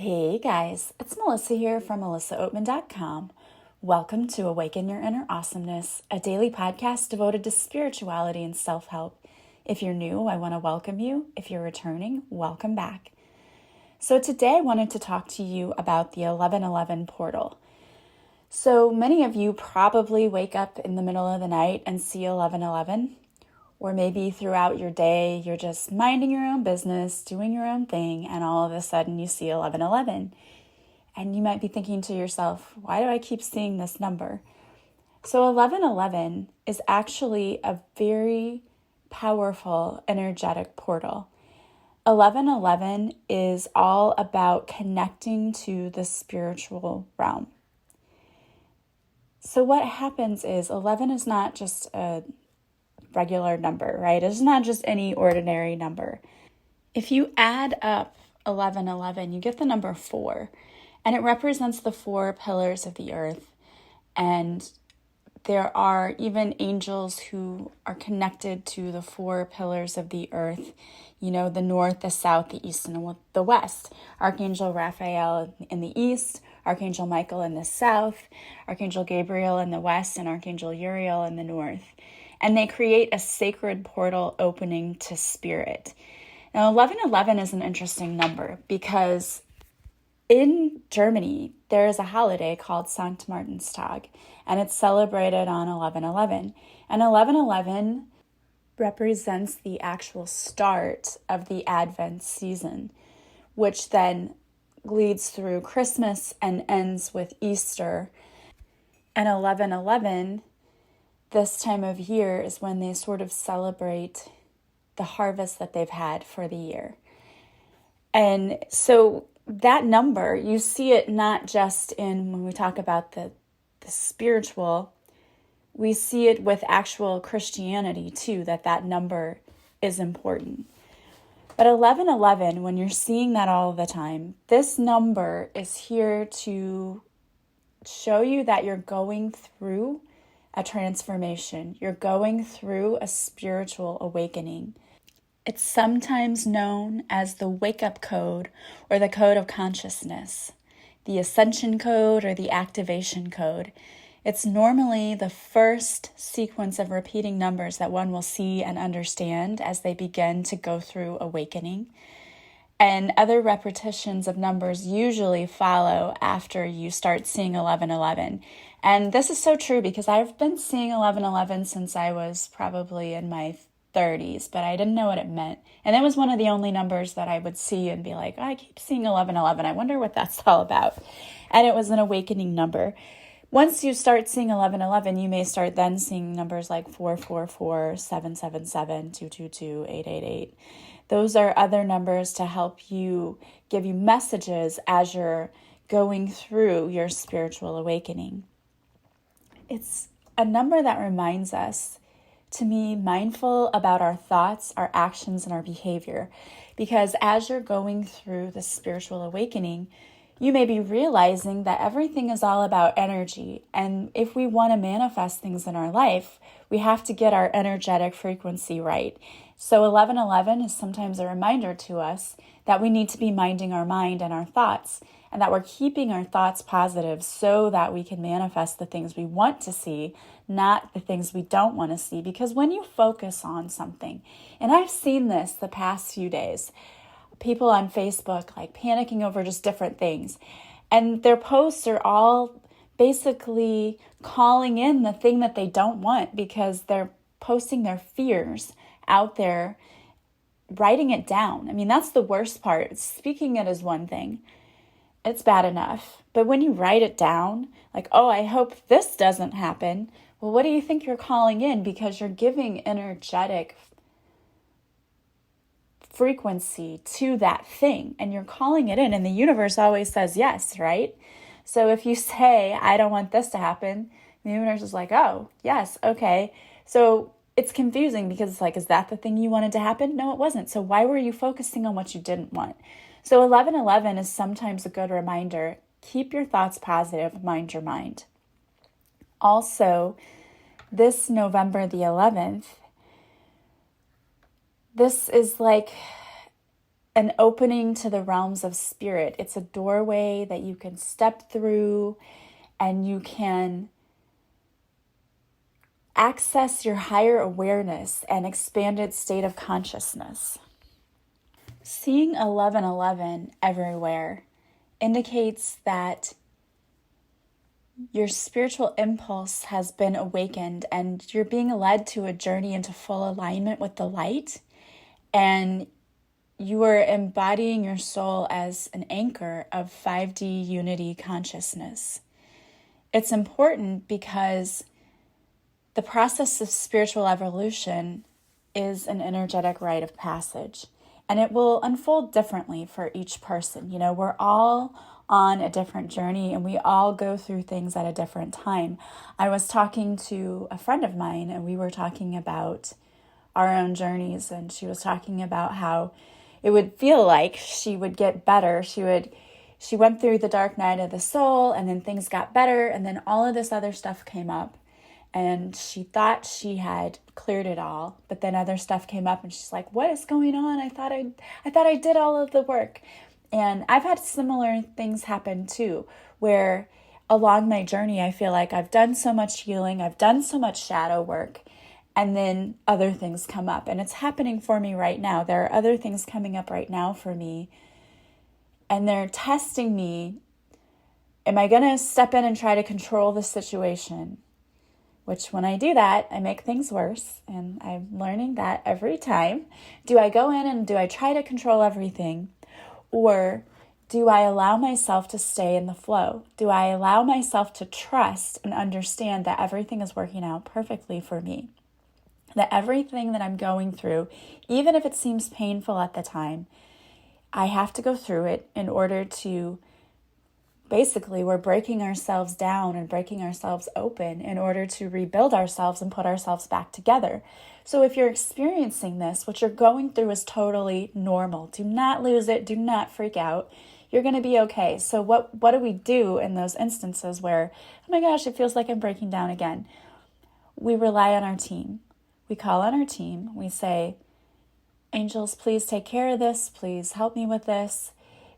Hey guys, it's Melissa here from melissaoatman.com. Welcome to Awaken Your Inner Awesomeness, a daily podcast devoted to spirituality and self-help. If you're new, I want to welcome you. If you're returning, welcome back. So today I wanted to talk to you about the 1111 portal. So many of you probably wake up in the middle of the night and see 1111. Or maybe throughout your day, you're just minding your own business, doing your own thing, and all of a sudden you see 1111. And you might be thinking to yourself, why do I keep seeing this number? So 1111 is actually a very powerful energetic portal. 1111 is all about connecting to the spiritual realm. So what happens is 11 is not just a regular number, right? It's not just any ordinary number. If you add up 1111, you get the number 4, and it represents the 4 pillars of the earth. And there are even angels who are connected to the 4 pillars of the earth, the north, the south, the east, and the west. Archangel Raphael in the east, Archangel Michael in the south, Archangel Gabriel in the west, and Archangel Uriel in the north. And they create a sacred portal opening to spirit. Now, 1111 is an interesting number because in Germany, there is a holiday called St. Martinstag, and it's celebrated on 1111. And 1111 represents the actual start of the Advent season, which then leads through Christmas and ends with Easter. And 1111, this time of year, is when they sort of celebrate the harvest that they've had for the year. And so that number, you see it not just in when we talk about the spiritual, we see it with actual Christianity too, that number is important. But 1111, when you're seeing that all the time, this number is here to show you that you're going through a transformation. You're going through a spiritual awakening. It's sometimes known as the wake-up code or the code of consciousness, the ascension code or the activation code. It's normally the first sequence of repeating numbers that one will see and understand as they begin to go through awakening. And other repetitions of numbers usually follow after you start seeing 1111. And this is so true because I've been seeing 1111 since I was probably in my 30s, but I didn't know what it meant. And it was one of the only numbers that I would see and be like, I keep seeing 1111. I wonder what that's all about. And it was an awakening number. Once you start seeing 1111, you may start then seeing numbers like 444, 777, 222, 888. Those are other numbers to help you, give you messages as you're going through your spiritual awakening. It's a number that reminds us to be mindful about our thoughts, our actions, and our behavior. Because as you're going through the spiritual awakening, you may be realizing that everything is all about energy. And if we want to manifest things in our life, we have to get our energetic frequency right. So 1111 is sometimes a reminder to us that we need to be minding our mind and our thoughts, and that we're keeping our thoughts positive so that we can manifest the things we want to see, not the things we don't want to see. Because when you focus on something, and I've seen this the past few days, people on Facebook like panicking over just different things, and their posts are all basically calling in the thing that they don't want because they're posting their fears out there, writing it down. I mean, that's the worst part. Speaking it is one thing. It's bad enough. But when you write it down, like, oh, I hope this doesn't happen. Well, what do you think you're calling in? Because you're giving energetic frequency to that thing and you're calling it in, and the universe always says yes, right? So if you say, I don't want this to happen, the universe is like, oh, yes, okay. So it's confusing because it's like, is that the thing you wanted to happen? No, it wasn't. So why were you focusing on what you didn't want? So 1111 is sometimes a good reminder. Keep your thoughts positive, mind your mind. Also, this November the 11th, this is like an opening to the realms of spirit. It's a doorway that you can step through and you can access your higher awareness and expanded state of consciousness. Seeing 1111 everywhere indicates that your spiritual impulse has been awakened and you're being led to a journey into full alignment with the light, and you are embodying your soul as an anchor of 5D unity consciousness. It's important because the process of spiritual evolution is an energetic rite of passage, and it will unfold differently for each person. You know, we're all on a different journey and we all go through things at a different time. I was talking to a friend of mine and we were talking about our own journeys, and she was talking about how it would feel like she would get better. She went through the dark night of the soul and then things got better and then all of this other stuff came up. And she thought she had cleared it all, but then other stuff came up and she's like, what is going on? I thought I did all of the work. And I've had similar things happen too, where along my journey, I feel like I've done so much healing, I've done so much shadow work, and then other things come up. And it's happening for me right now. There are other things coming up right now for me, and they're testing me. Am I going to step in and try to control the situation? Which when I do that, I make things worse, and I'm learning that every time. Do I go in and do I try to control everything? Or do I allow myself to stay in the flow? Do I allow myself to trust and understand that everything is working out perfectly for me? That everything that I'm going through, even if it seems painful at the time, I have to go through it in order to, basically, we're breaking ourselves down and breaking ourselves open in order to rebuild ourselves and put ourselves back together. So if you're experiencing this, what you're going through is totally normal. Do not lose it. Do not freak out. You're going to be okay. So what do we do in those instances where, oh my gosh, it feels like I'm breaking down again? We rely on our team. We call on our team. We say, angels, please take care of this. Please help me with this.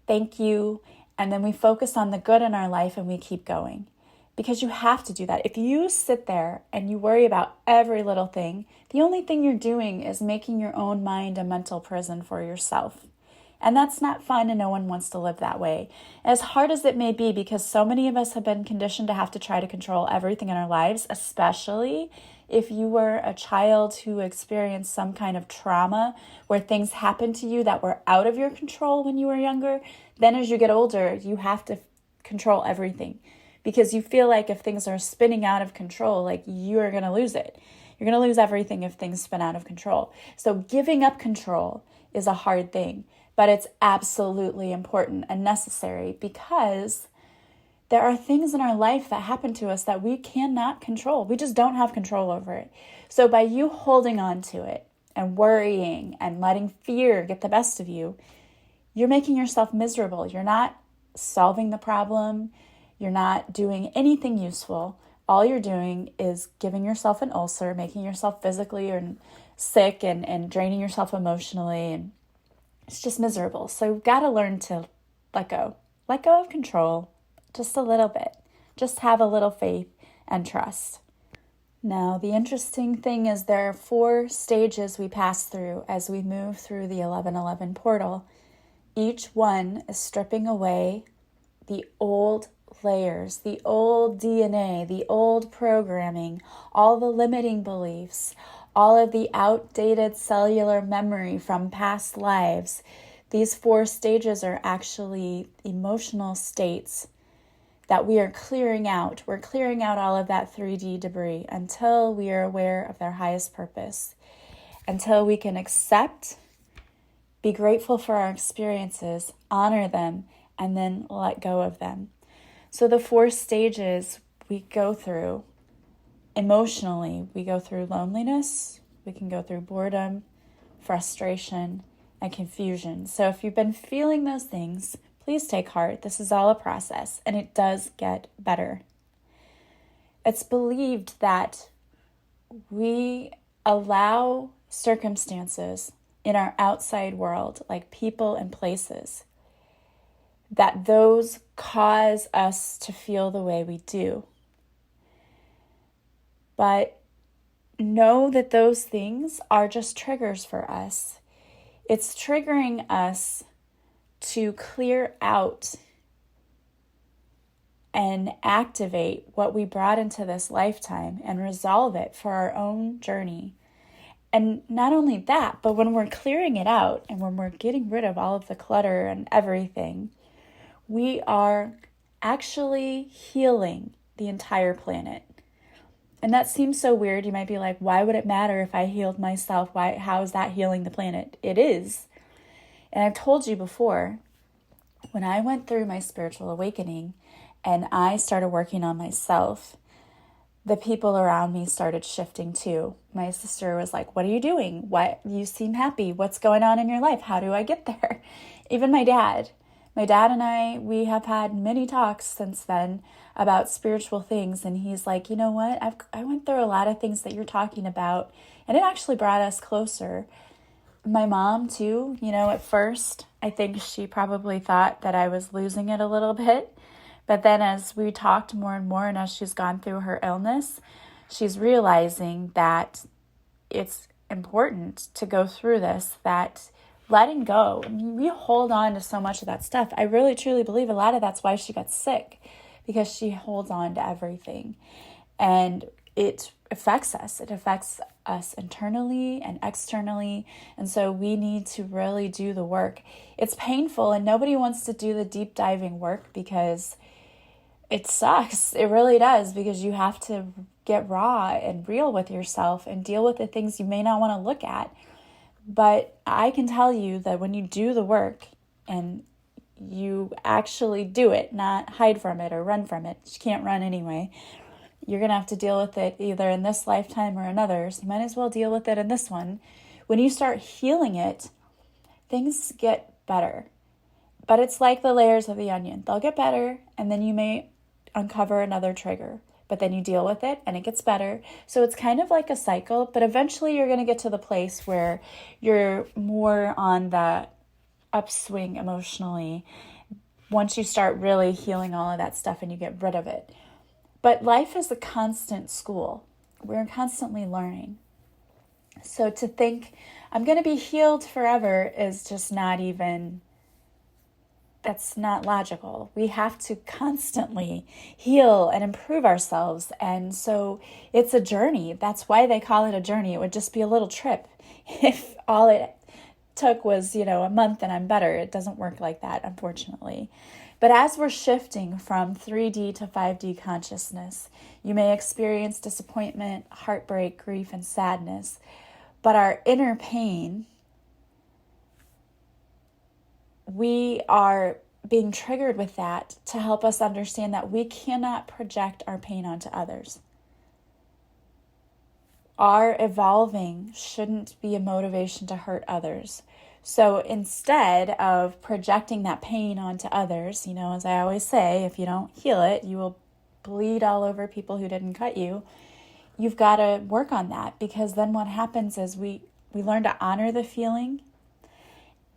Thank you. And then we focus on the good in our life and we keep going. Because you have to do that. If you sit there and you worry about every little thing, the only thing you're doing is making your own mind a mental prison for yourself. And that's not fun, and no one wants to live that way. As hard as it may be, because so many of us have been conditioned to have to try to control everything in our lives, especially if you were a child who experienced some kind of trauma where things happened to you that were out of your control when you were younger, then as you get older, you have to control everything. Because you feel like if things are spinning out of control, like you are going to lose it. You're going to lose everything if things spin out of control. So giving up control is a hard thing, but it's absolutely important and necessary because there are things in our life that happen to us that we cannot control. We just don't have control over it. So by you holding on to it and worrying and letting fear get the best of you, you're making yourself miserable. You're not solving the problem. You're not doing anything useful. All you're doing is giving yourself an ulcer, making yourself physically or sick and draining yourself emotionally. And it's just miserable. So you've got to learn to let go. Let go of control just a little bit. Just have a little faith and trust. Now, the interesting thing is there are 4 stages we pass through as we move through the 1111 portal. Each one is stripping away the old layers, the old DNA, the old programming, all the limiting beliefs, all of the outdated cellular memory from past lives. These 4 stages are actually emotional states that we are clearing out. We're clearing out all of that 3D debris until we are aware of their highest purpose, until we can accept, be grateful for our experiences, honor them, and then let go of them. So the 4 stages we go through emotionally, we go through loneliness, we can go through boredom, frustration, and confusion. So if you've been feeling those things, please take heart. This is all a process, and it does get better. It's believed that we allow circumstances in our outside world, like people and places, that those cause us to feel the way we do. But know that those things are just triggers for us. It's triggering us to clear out and activate what we brought into this lifetime and resolve it for our own journey. And not only that, but when we're clearing it out and when we're getting rid of all of the clutter and everything, we are actually healing the entire planet. And that seems so weird. You might be like, why would it matter if I healed myself? How is that healing the planet? It is. And I've told you before, when I went through my spiritual awakening and I started working on myself, the people around me started shifting too. My sister was like, what are you doing? What? You seem happy. What's going on in your life? How do I get there? Even my dad. My dad and I, we have had many talks since then about spiritual things. And he's like, you know what? I went through a lot of things that you're talking about. And it actually brought us closer. My mom too, at first, I think she probably thought that I was losing it a little bit. But then as we talked more and more and as she's gone through her illness, she's realizing that it's important to go through this, that letting go. I mean, we hold on to so much of that stuff. I really, truly believe a lot of that's why she got sick, because she holds on to everything. And it affects us. It affects us internally and externally. And so we need to really do the work. It's painful and nobody wants to do the deep diving work because it sucks. It really does, because you have to get raw and real with yourself and deal with the things you may not want to look at. But I can tell you that when you do the work and you actually do it, not hide from it or run from it, you can't run anyway, you're going to have to deal with it either in this lifetime or another. So you might as well deal with it in this one. When you start healing it, things get better. But it's like the layers of the onion. They'll get better, and then you may uncover another trigger. But then you deal with it, and it gets better. So it's kind of like a cycle, but eventually you're going to get to the place where you're more on the upswing emotionally once you start really healing all of that stuff and you get rid of it. But life is a constant school. We're constantly learning. So to think I'm going to be healed forever is just not even, that's not logical. We have to constantly heal and improve ourselves. And so it's a journey. That's why they call it a journey. It would just be a little trip if all it took was, a month and I'm better. It doesn't work like that, unfortunately. But as we're shifting from 3D to 5D consciousness, you may experience disappointment, heartbreak, grief, and sadness. But our inner pain, we are being triggered with that to help us understand that we cannot project our pain onto others. Our evolving shouldn't be a motivation to hurt others. So instead of projecting that pain onto others, as I always say, if you don't heal it, you will bleed all over people who didn't cut you. You've got to work on that, because then what happens is we learn to honor the feeling,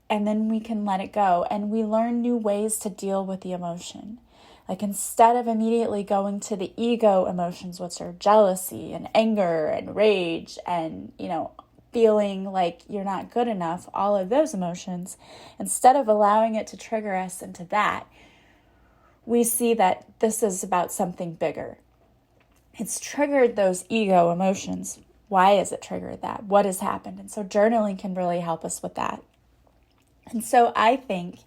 and then we can let it go, and we learn new ways to deal with the emotion. Like instead of immediately going to the ego emotions, which are jealousy and anger and rage and, feeling like you're not good enough, all of those emotions, instead of allowing it to trigger us into that, we see that this is about something bigger. It's triggered those ego emotions. Why has it triggered that? What has happened? And so journaling can really help us with that. And so I think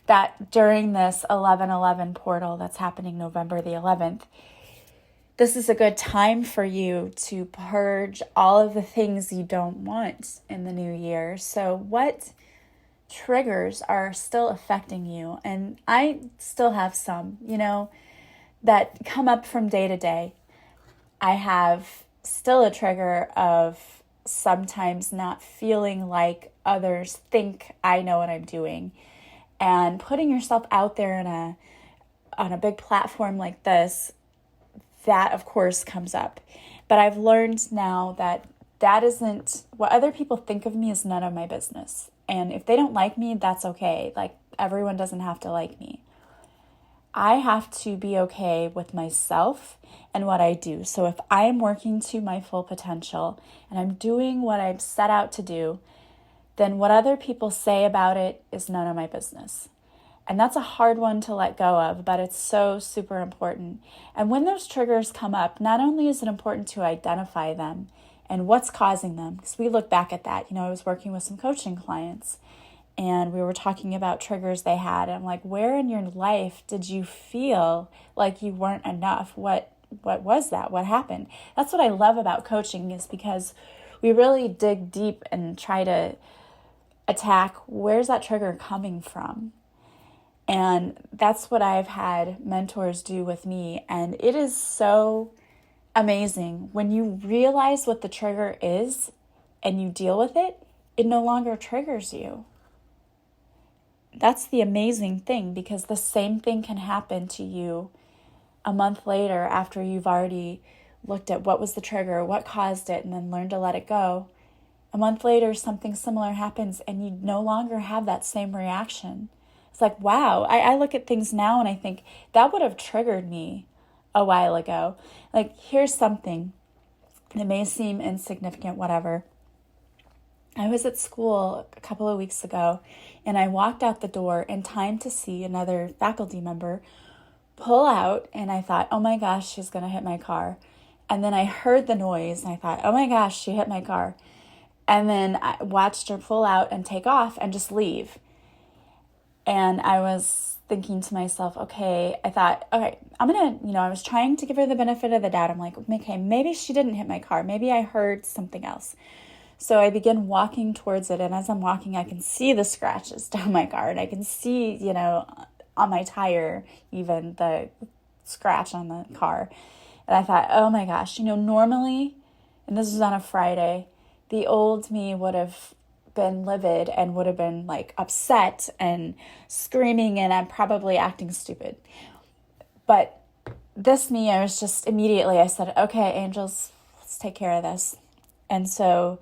that during this 11/11 portal that's happening November the 11th, this is a good time for you to purge all of the things you don't want in the new year. So what triggers are still affecting you? And I still have some, that come up from day to day. I have still a trigger of sometimes not feeling like others think I know what I'm doing. And putting yourself out there on a big platform like this, that of course comes up. But I've learned now that that isn't, what other people think of me is none of my business. And if they don't like me, that's okay. Like, everyone doesn't have to like me. I have to be okay with myself and what I do. So if I'm working to my full potential and I'm doing what I've set out to do, then what other people say about it is none of my business. And that's a hard one to let go of, but it's so super important. And when those triggers come up, not only is it important to identify them and what's causing them, because we look back at that. I was working with some coaching clients and we were talking about triggers they had. And I'm like, where in your life did you feel like you weren't enough? What was that? What happened? That's what I love about coaching, is because we really dig deep and try to attack, where's that trigger coming from? And that's what I've had mentors do with me. And it is so amazing when you realize what the trigger is and you deal with it, it no longer triggers you. That's the amazing thing, because the same thing can happen to you a month later after you've already looked at what was the trigger, what caused it, and then learned to let it go. A month later, something similar happens and you no longer have that same reaction. It's like, wow, I look at things now and I think that would have triggered me a while ago. Like, here's something that may seem insignificant, whatever. I was at school a couple of weeks ago and I walked out the door in time to see another faculty member pull out, and I thought, oh my gosh, she's going to hit my car. And then I heard the noise and I thought, oh my gosh, she hit my car. And then I watched her pull out and take off and just leave. And I was thinking to myself, okay, I thought, okay, I'm going to, I was trying to give her the benefit of the doubt. I'm like, okay, maybe she didn't hit my car. Maybe I heard something else. So I begin walking towards it. And as I'm walking, I can see the scratches down my car. And I can see, on my tire, even the scratch on the car. And I thought, oh my gosh, normally, and this was on a Friday, the old me would have been livid and would have been like upset and screaming, and I'm probably acting stupid. But this me, I was just immediately, I said, okay, angels, let's take care of this. And so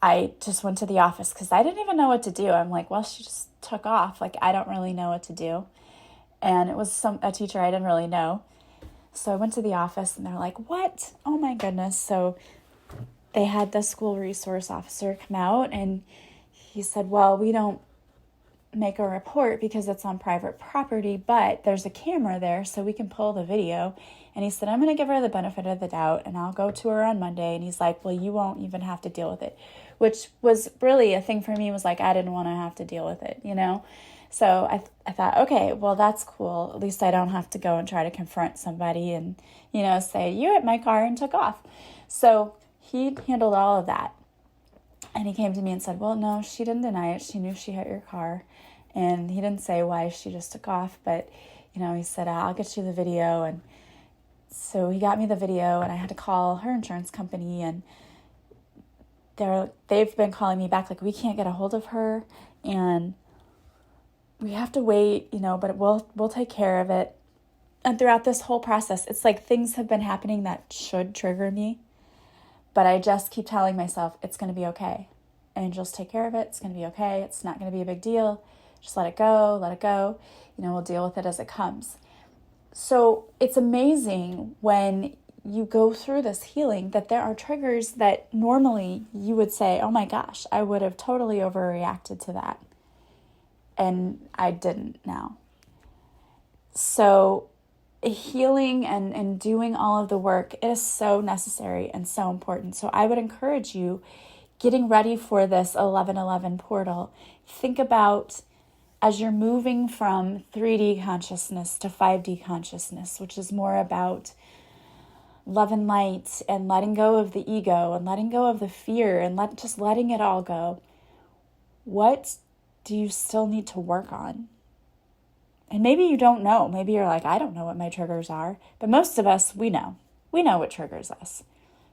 I just went to the office because I didn't even know what to do. I'm like, well, she just took off. Like, I don't really know what to do. And it was a teacher I didn't really know. So I went to the office and they're like, what? Oh my goodness. So they had the school resource officer come out and he said, well, we don't make a report because it's on private property, but there's a camera there so we can pull the video. And he said, I'm going to give her the benefit of the doubt and I'll go to her on Monday. And he's like, well, you won't even have to deal with it, which was really a thing for me, was like, I didn't want to have to deal with it, So I thought, okay, well, that's cool. At least I don't have to go and try to confront somebody and, say, you hit my car and took off. So he handled all of that. And he came to me and said, well, no, she didn't deny it. She knew she hit your car. And he didn't say why she just took off. But, he said, I'll get you the video. And so he got me the video and I had to call her insurance company. And they've been calling me back like, we can't get a hold of her. And we have to wait, but we'll take care of it. And throughout this whole process, it's like things have been happening that should trigger me. But I just keep telling myself, it's going to be okay. Angels take care of it. It's going to be okay. It's not going to be a big deal. Just let it go. Let it go. We'll deal with it as it comes. So it's amazing when you go through this healing that there are triggers that normally you would say, oh my gosh, I would have totally overreacted to that. And I didn't now. So healing and doing all of the work is so necessary and so important. So I would encourage you, getting ready for this 1111 portal, think about, as you're moving from 3D consciousness to 5D consciousness, which is more about love and light and letting go of the ego and letting go of the fear and just letting it all go. What do you still need to work on? And maybe you don't know. Maybe you're like, I don't know what my triggers are. But most of us, we know. We know what triggers us.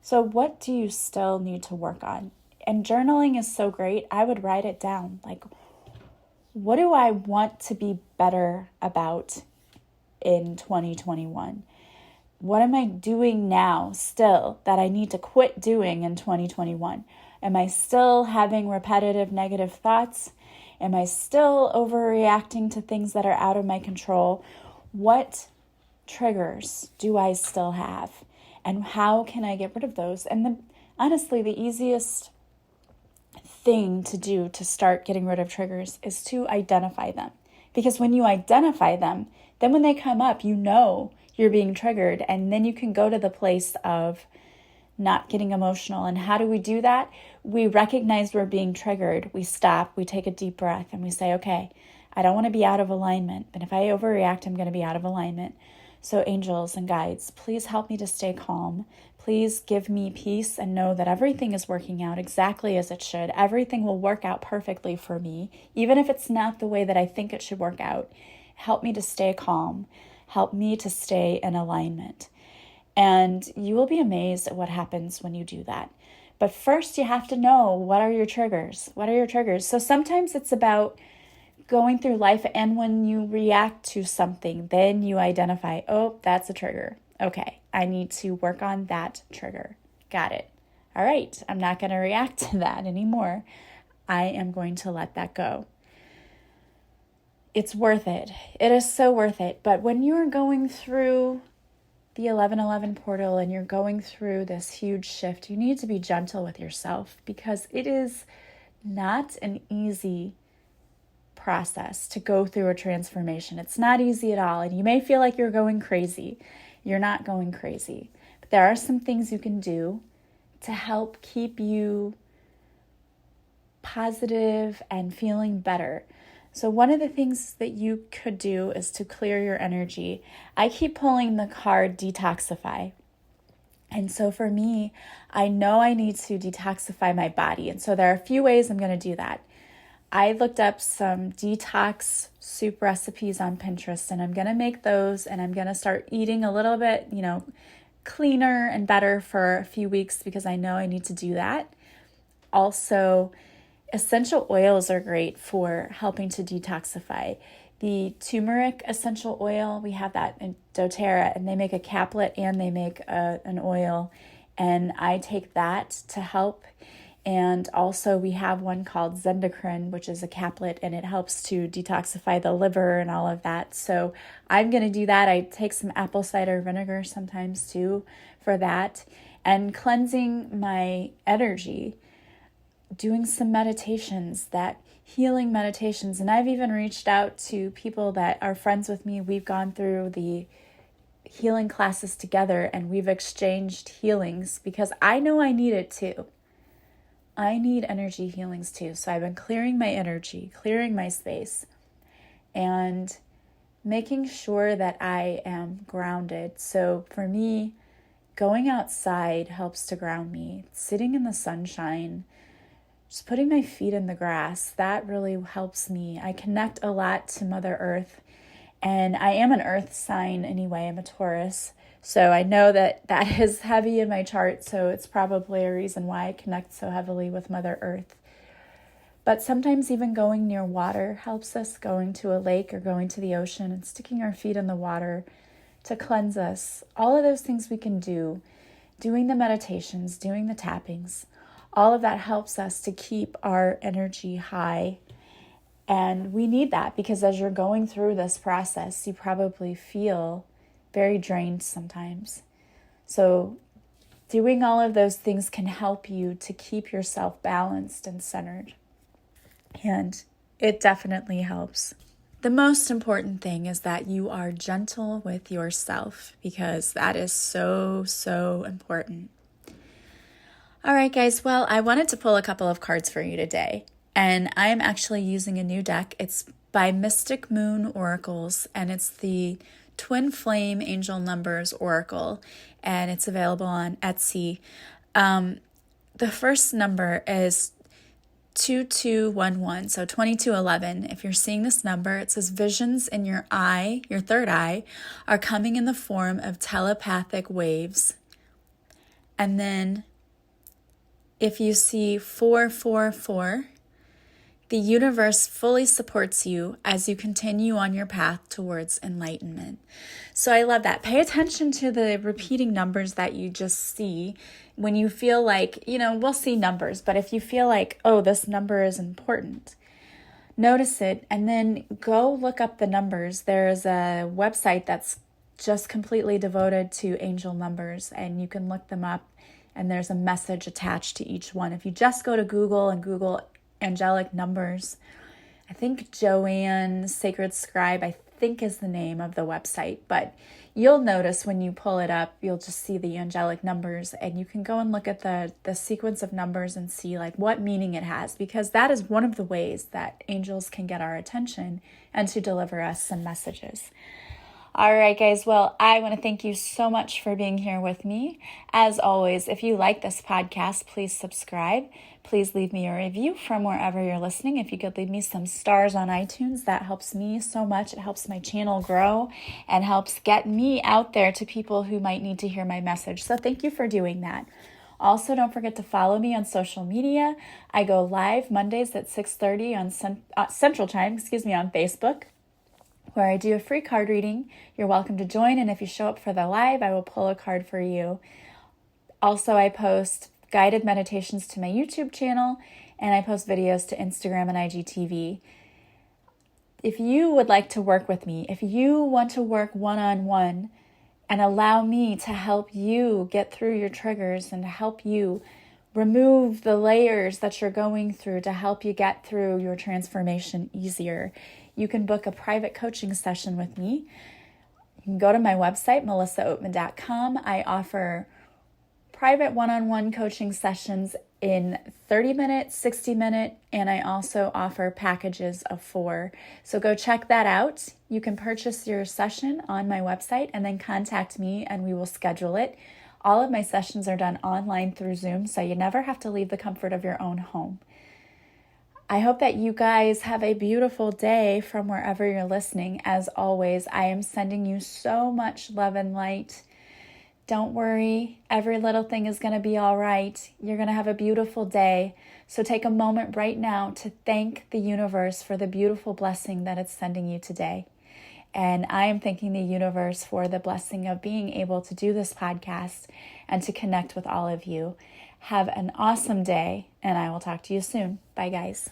So what do you still need to work on? And journaling is so great. I would write it down. Like, what do I want to be better about in 2021? What am I doing now still that I need to quit doing in 2021? Am I still having repetitive negative thoughts? Am I still overreacting to things that are out of my control? What triggers do I still have? And how can I get rid of those? And honestly, the easiest thing to do to start getting rid of triggers is to identify them. Because when you identify them, then when they come up, you know you're being triggered, and then you can go to the place of not getting emotional. And how do we do that? We recognize we're being triggered. We stop, we take a deep breath, and we say, okay, I don't want to be out of alignment, but if I overreact, I'm going to be out of alignment. So angels and guides, please help me to stay calm. Please give me peace and know that everything is working out exactly as it should. Everything will work out perfectly for me, even if it's not the way that I think it should work out. Help me to stay calm. Help me to stay in alignment. And you will be amazed at what happens when you do that. But first, you have to know, what are your triggers? What are your triggers? So sometimes it's about going through life, and when you react to something, then you identify, oh, that's a trigger. Okay, I need to work on that trigger. Got it. All right, I'm not going to react to that anymore. I am going to let that go. It's worth it. It is so worth it. But when you're going through the 1111 portal and you're going through this huge shift, you need to be gentle with yourself, because it is not an easy process to go through a transformation. It's not easy at all. And you may feel like you're going crazy. You're not going crazy. But there are some things you can do to help keep you positive and feeling better. So one of the things that you could do is to clear your energy. I keep pulling the card detoxify. And so for me, I know I need to detoxify my body. And so there are a few ways I'm going to do that. I looked up some detox soup recipes on Pinterest, and I'm going to make those, and I'm going to start eating a little bit, cleaner and better for a few weeks, because I know I need to do that. Also, essential oils are great for helping to detoxify. The turmeric essential oil, we have that in doTERRA, and they make a caplet and they make an oil, and I take that to help. And also we have one called Zendocrine, which is a caplet, and it helps to detoxify the liver and all of that. So I'm going to do that. I take some apple cider vinegar sometimes too for that. And cleansing my energy, doing some meditations, that healing meditations. And I've even reached out to people that are friends with me. We've gone through the healing classes together, and we've exchanged healings, because I know I need it too. I need energy healings too. So I've been clearing my energy, clearing my space, and making sure that I am grounded. So for me, going outside helps to ground me. Sitting in the sunshine, just putting my feet in the grass, that really helps me. I connect a lot to Mother Earth, and I am an earth sign anyway. I'm a Taurus. So I know that is heavy in my chart, so it's probably a reason why I connect so heavily with Mother Earth. But sometimes even going near water helps us, going to a lake or going to the ocean and sticking our feet in the water to cleanse us. All of those things we can do, doing the meditations, doing the tappings, all of that helps us to keep our energy high. And we need that, because as you're going through this process, you probably feel very drained sometimes. So doing all of those things can help you to keep yourself balanced and centered. And it definitely helps. The most important thing is that you are gentle with yourself, because that is so, so important. All right, guys. Well, I wanted to pull a couple of cards for you today. And I'm actually using a new deck. It's by Mystic Moon Oracles, and it's the Twin Flame Angel Numbers Oracle, and it's available on Etsy. The first number is 2211, so 2211. If you're seeing this number, it says visions in your eye, your third eye, are coming in the form of telepathic waves. And then if you see 444, The universe fully supports you as you continue on your path towards enlightenment. So I love that. Pay attention to the repeating numbers that you just see when you feel like, we'll see numbers, but if you feel like, oh, this number is important, notice it and then go look up the numbers. There's a website that's just completely devoted to angel numbers, and you can look them up, and there's a message attached to each one. If you just go to Google and Google angelic numbers, I think Joanne Sacred Scribe, I think is the name of the website, but you'll notice when you pull it up, you'll just see the angelic numbers, and you can go and look at the sequence of numbers and see like what meaning it has, because that is one of the ways that angels can get our attention and to deliver us some messages. All right, guys. Well, I want to thank you so much for being here with me. As always, if you like this podcast, please subscribe. Please leave me a review from wherever you're listening. If you could leave me some stars on iTunes, that helps me so much. It helps my channel grow and helps get me out there to people who might need to hear my message. So thank you for doing that. Also, don't forget to follow me on social media. I go live Mondays at 6:30 on Central Time, on Facebook, where I do a free card reading. You're welcome to join, and if you show up for the live, I will pull a card for you. Also, I post guided meditations to my YouTube channel, and I post videos to Instagram and IGTV. If you would like to work with me, if you want to work one-on-one and allow me to help you get through your triggers and to help you remove the layers that you're going through to help you get through your transformation easier, you can book a private coaching session with me. You can go to my website, melissaoatman.com. I offer private one-on-one coaching sessions in 30-minute, 60-minute, and I also offer packages of 4. So go check that out. You can purchase your session on my website and then contact me and we will schedule it. All of my sessions are done online through Zoom, so you never have to leave the comfort of your own home. I hope that you guys have a beautiful day from wherever you're listening. As always, I am sending you so much love and light. Don't worry, every little thing is going to be all right. You're going to have a beautiful day. So take a moment right now to thank the universe for the beautiful blessing that it's sending you today. And I am thanking the universe for the blessing of being able to do this podcast and to connect with all of you. Have an awesome day, and I will talk to you soon. Bye, guys.